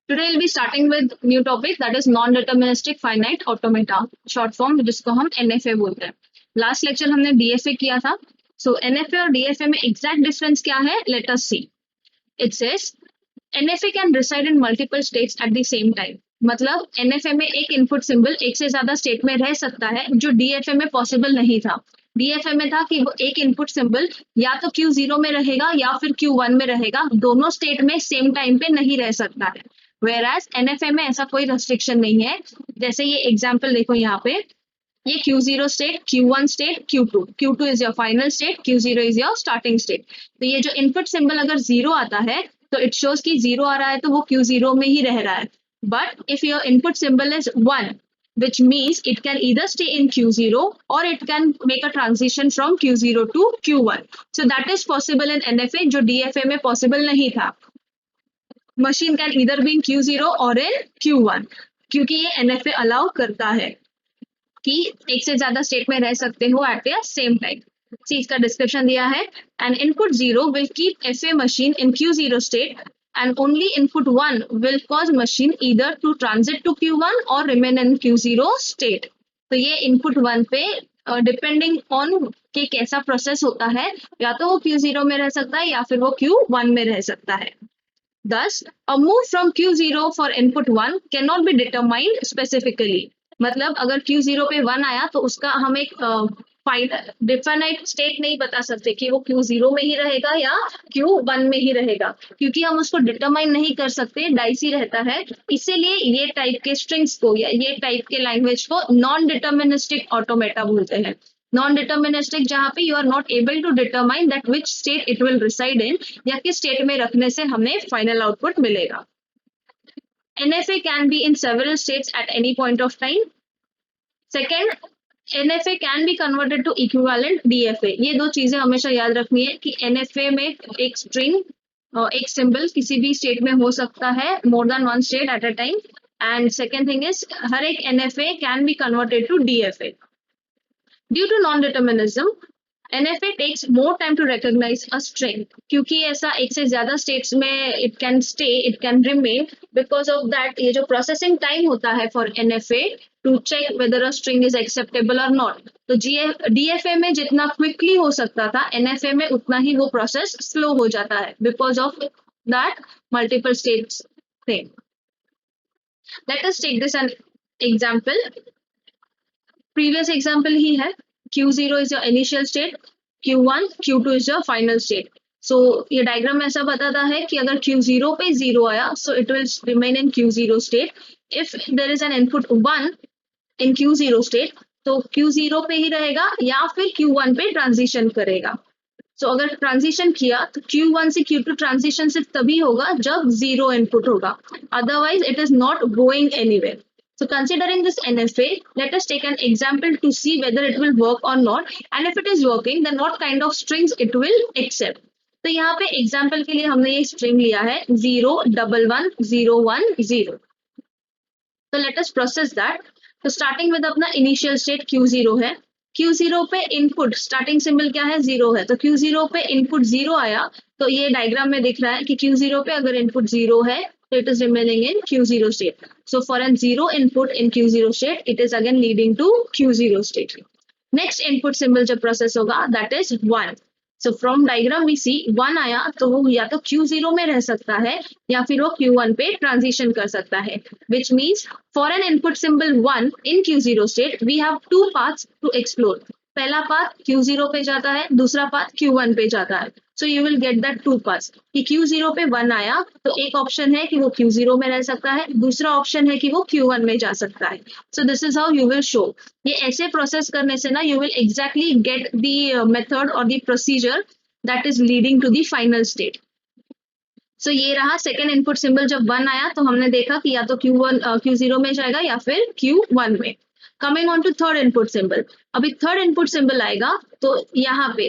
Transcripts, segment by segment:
Today we'll be starting with new topic that is non-deterministic finite automata, short form जिसको हम NFA बोलते हैं. Last lecture हमने DFA किया था. So NFA और DFA में exact difference क्या है? Let us see. It says NFA can reside in multiple states at the same time. मतलब NFA में एक इनपुट सिंबल एक से ज्यादा स्टेट में रह सकता है, जो DFA में पॉसिबल नहीं था. DFA में था कि वो एक इनपुट सिंबल या तो Q0 में रहेगा या फिर Q1 में रहेगा, दोनों स्टेट में सेम टाइम पे नहीं रह सकता है. Whereas NFA में ऐसा कोई रेस्ट्रिक्शन नहीं है. जैसे ये एग्जाम्पल देखो यहाँ पे, ये Q0 state, Q1 state, Q2. Q2 is your final state, Q0 is your starting state. तो ये जो इनपुट सिंबल अगर जीरो आता है तो इट शोज कि जीरो आ रहा है तो वो Q0 में ही रह रहा है. But if your input symbol is 1, which means it can either stay in Q0 or it can make a transition from Q0 to Q1. So that is possible in NFA, जो DFA में possible नहीं था. Machine can either be in Q0 or in Q1, क्योंकि ये NFA allow करता है कि एक से ज्यादा स्टेट में रह सकते हो एट द सेम टाइम. चीज का डिस्क्रिप्शन दिया है. And input 0 will keep FA machine in Q0 state and only input 1 will cause machine either to transit to Q1 or remain in Q0 state. तो ये input 1 पे depending on कि कैसा process होता है, या तो वो Q0 में रह सकता है या फिर वो Q1 में रह सकता है. Thus, a move from Q0 for input 1 cannot be determined specifically. मतलब अगर Q0 पे 1 आया तो उसका हम एक डिफाइनाइट स्टेट नहीं बता सकते कि वो Q0 में ही रहेगा या Q1 में ही रहेगा, क्योंकि हम उसको डिटरमाइन नहीं कर सकते, डाइसी रहता है. इसीलिए ये टाइप के स्ट्रिंग्स को या ये टाइप के लैंग्वेज को नॉन डिटर्मिनिस्टिक ऑटोमेटा बोलते हैं. नॉन डिटर्मिनिस्टिक जहाँ पे you are not able to determine that which state it will reside in, या किस स्टेट में रखने से हमें फाइनल आउटपुट मिलेगा. NFA can be in several states at any point of time. Second, NFA can be converted to equivalent DFA. ये दो चीजें हमेशा याद रखनी है कि NFA में एक स्ट्रिंग, एक सिंबल किसी भी स्टेट में हो सकता है, more than one state at a time. And second thing is हर एक NFA can be converted to DFA. Due to non-determinism, NFA takes more time to recognize a string. क्योंकि ऐसा एक से ज्यादा states में it can stay, it can remain. Because of that, ये जो processing time होता है for NFA to check whether a string is acceptable or not. तो DFA में जितना quickly हो सकता था, NFA में उतना ही वो process slow हो जाता है because of that multiple states thing. Let us take this an example. Previous example ही है. Q0 is your initial state, Q1, Q2 is your final state. So ये डायग्राम ऐसा बताता है कि अगर Q0 पे 0 आया so it will remain in Q0 state. If there is an input 1 in Q0 state तो Q0 पे ही रहेगा या फिर Q1 पे ट्रांजिशन करेगा. सो अगर ट्रांजिशन किया तो Q1 से Q2 ट्रांजिशन सिर्फ तभी होगा जब 0 इनपुट होगा, otherwise it is not going anywhere. So considering this NFA, let us take an example to see whether it will work or not, and if it is working, then what kind of strings it will accept. तो यहाँ पे example के लिए हमने ये string लिया है 0 1 1 0 1 0. So let us process that. तो starting with अपना initial state Q0 है. Q0 पे input starting symbol क्या है? 0 है. तो Q0 पे input 0 आया तो ये डायग्राम में दिख रहा है कि Q0 पे अगर input 0 है so it is remaining in Q0 state. So for a 0 input in Q0 state, it is again leading to Q0 state. Next input symbol जब process होगा that is 1. So from diagram we see 1 आया तो वो या तो Q0 में रह सकता है या फिर वो Q1 पे transition कर सकता है. Which means for an input symbol 1 in Q0 state, we have two paths to explore. पहला पाथ Q0 पे जाता है, दूसरा पाथ Q1 पे जाता है. So you will get that two paths. कि Q0 पे 1 आया तो एक ऑप्शन है कि वो Q0 में रह सकता है, दूसरा ऑप्शन है कि वो Q1 में जा सकता है. So this is how you will show. ये ऐसे प्रोसेस करने से ना you will exactly get the method or the procedure that is leading to the final state. So ये रहा सेकेंड इनपुट सिंबल. जब 1 आया तो हमने देखा कि या तो Q0 में जाएगा या फिर Q1 में. Coming on to third input symbol. अभी थर्ड इनपुट सिंबल आएगा तो यहाँ पे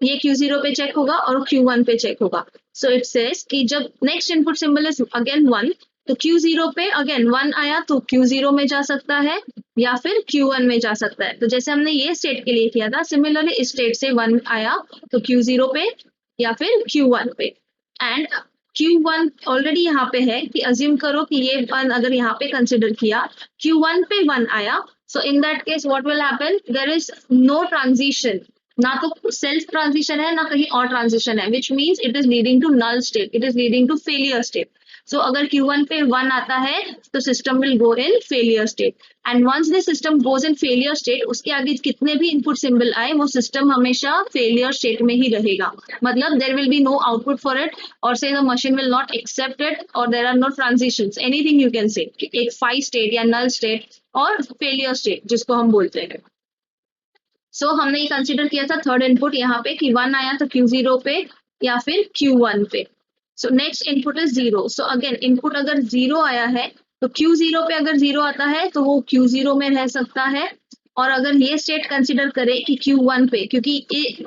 ये Q0 पे चेक होगा और Q1 पे चेक होगा. सो इट सेज कि जब next input symbol is again 1 तो Q0 पे अगेन 1 आया तो Q0 में जा सकता है या फिर Q1 में जा सकता है. तो जैसे हमने ये स्टेट के लिए किया था, सिमिलरली इस स्टेट से 1 आया तो Q0 पे या फिर Q1 पे. एंड Q1 ऑलरेडी यहाँ पे है कि अज्यूम करो कि ये 1 अगर यहाँ पे कंसिडर किया, Q1 पे 1 आया, so in that case what will happen, there is no transition, ना तो सेल्फ ट्रांजिशन है ना कहीं और ट्रांजिशन है, which means it is leading to null state, it is leading to failure state. So अगर Q1 पे 1 आता है तो system will go in failure state, and once the system goes in failure state, उसके आगे कितने भी इनपुट सिंबल आए वो सिस्टम हमेशा फेलियर स्टेट में ही रहेगा. मतलब there will be no output for it, or say the machine will not accept it, or there are no transitions, anything you can say, एक फाई स्टेट या नल state और फेलियर स्टेट जिसको हम बोलते हैं. सो हमने ये कंसिडर किया था थर्ड इनपुट यहाँ पे कि 1 आया तो Q0 पे या फिर Q1 पे. So next input is 0. So again input अगर 0 आया है तो Q0 पे अगर 0 आता है तो वो Q0 में रह सकता है, और अगर ये स्टेट कंसिडर करे कि Q1 पे, क्योंकि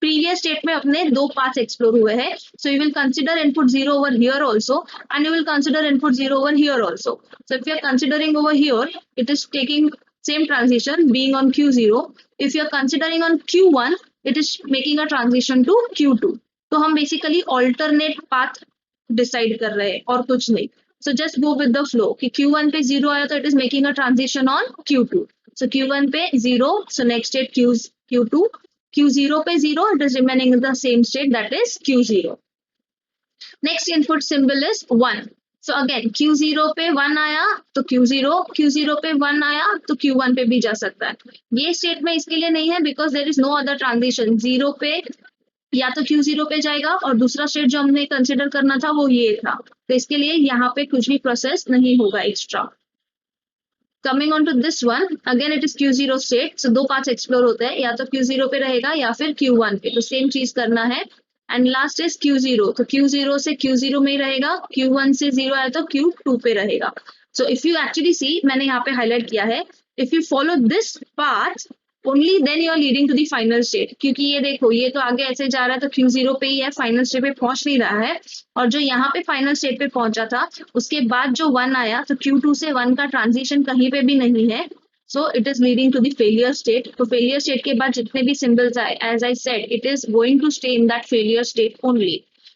प्रीवियस स्टेट में अपने दो पाथ्स एक्सप्लोर हुए हैं, so you will consider input 0 over here also, and you will consider input 0 over here also. So if you are considering over here, it is taking same transition being on Q0. If you are considering on Q1, it is making a transition to Q2. तो हम basically alternate path decide कर रहे हैं और कुछ नहीं. So just go with the flow कि Q1 पे 0 आया तो it is making a transition on Q2. So Q1 पे 0, so next state Q2. Q0 पे 0, it is remaining in the same state, that is Q0. Next input symbol is 1. So again Q0 पे 1 आया तो Q0 पे 1 आया तो Q1 पे भी जा सकता है. ये स्टेट में इसके लिए नहीं है because there is no other transition. 0 पे या तो Q0 पे जाएगा और दूसरा स्टेट जो हमने कंसिडर करना था वो ये था, तो इसके लिए यहाँ पे कुछ भी प्रोसेस नहीं होगा extra. Coming on to this one, again it is Q0 state. So दो पाथ्स एक्सप्लोर होते हैं, या तो Q0 पे रहेगा या फिर Q1 पे, तो सेम चीज करना है. एंड लास्ट इज Q0, तो Q0 से Q0 में ही रहेगा, Q1 से 0 आया तो Q2 पे रहेगा. So if you actually see, मैंने यहाँ पे हाईलाइट किया है, if you follow this path only then you are leading to the final state. क्योंकि ये देखो ये तो आगे ऐसे जा रहा है तो Q0 पे ही है, फाइनल स्टेट पे पहुंच नहीं रहा है, और जो यहाँ पे फाइनल स्टेट पे पहुंचा था उसके बाद जो 1 आया तो Q2 से 1 का ट्रांजिशन कहीं पे भी नहीं है. So it is leading to the failure state. तो failure state के बाद जितने भी symbols आए, as I said, it is going to stay in that failure state only.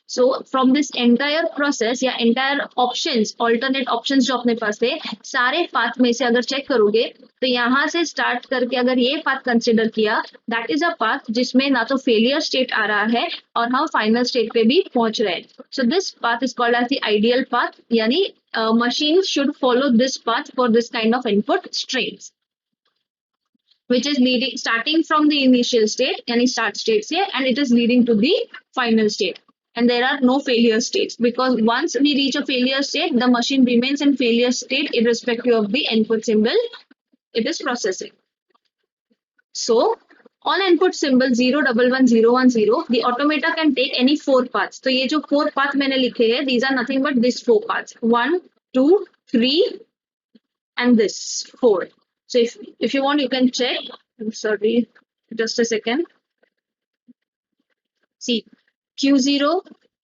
So from this entire process या entire options, alternate options जो अपने पास थे, सारे path में से अगर check करोगे तो यहाँ से start करके अगर ये path consider किया, that is a path जिसमें ना तो failure state आ रहा है और हम final state पे भी पहुंच रहे हैं. So this path is called as the ideal path, यानी machines should follow this path for this kind of input streams, which is leading starting from the initial state, yani start state se, and it is leading to the final state. And there are no failure states because once we reach a failure state, the machine remains in failure state irrespective of the input symbol it is processing. So on input symbol 0, 1, 1, 0, 1, 0, the automata can take any 4 paths. तो ये जो 4 path मैंने लिखे हैं, these are nothing but these 4 paths, 1, 2, 3 and this 4. So if you want, you can check. I'm sorry, just a second. See, Q0,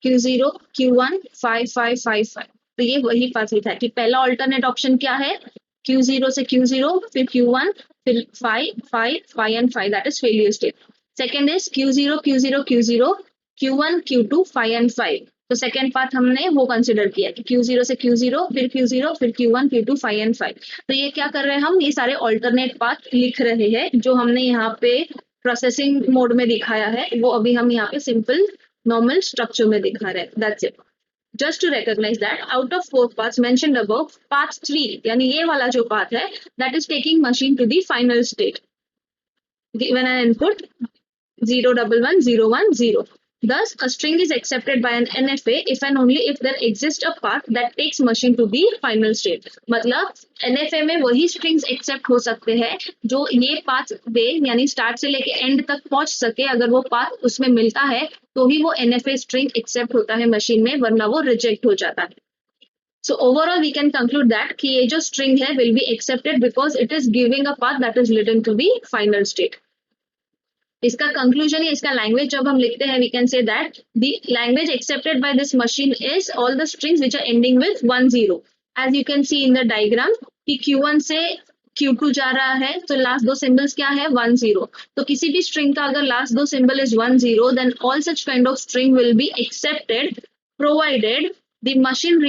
Q0, Q1, 5, 5, 5, 5. तो ये वही path लिखा है कि पहला ऑल्टरनेट ऑप्शन क्या है, Q0 से Q0, फिर Q1, फिर 5, 5, 5 and 5. That is failure state. Second is Q0, Q0, Q0, Q1, Q2, 5 and 5. तो सेकेंड पाथ हमने वो कंसिडर किया कि Q0 से Q0, फिर Q0, फिर Q1, Q2, 5 and 5. तो ये क्या कर रहे हैं हम, ये सारे ऑल्टरनेट पाथ लिख रहे हैं जो हमने यहाँ पे प्रोसेसिंग मोड में दिखाया है, वो अभी हम यहाँ पे सिंपल नॉर्मल स्ट्रक्चर में दिखा रहे हैं. That's it. Just to recognize that out of 4 paths mentioned above, path 3 यानी ये वाला जो path है, that is taking machine to the final state given an input 0, 1, 1, 0, 1, 0. Thus, a string is accepted by an NFA if and only if there exists a path that takes machine to the final state. मतलब NFA में वही strings accept हो सकते हैं जो ये path दे, यानी start से लेके end तक पहुंच सके. अगर वो path उसमें मिलता है तो ही वो NFA string accept होता है machine में, वरना वो reject हो जाता है. So overall we can conclude that कि ये जो string है will be accepted because it is giving a path that is leading to the final state. इसका कंक्लूजन या इसका लैंग्वेज जब हम लिखते हैं, we can say that the language accepted by this machine is all the strings which are ending with 1, 0. As you can see in the diagram कि Q1 से Q2 जा रहा है तो लास्ट दो सिंबल्स क्या है, 1, 0. तो किसी भी स्ट्रिंग का अगर लास्ट दो symbol is 1, 0, then all such kind of string will be accepted provided the machine